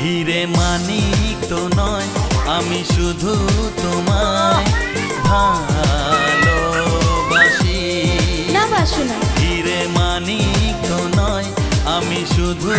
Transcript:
হিরে মানিক তো নয়, আমি শুধু তোমায় ভালোবাসি। না বাসো না। হিরে মানিক তো নয়, আমি শুধু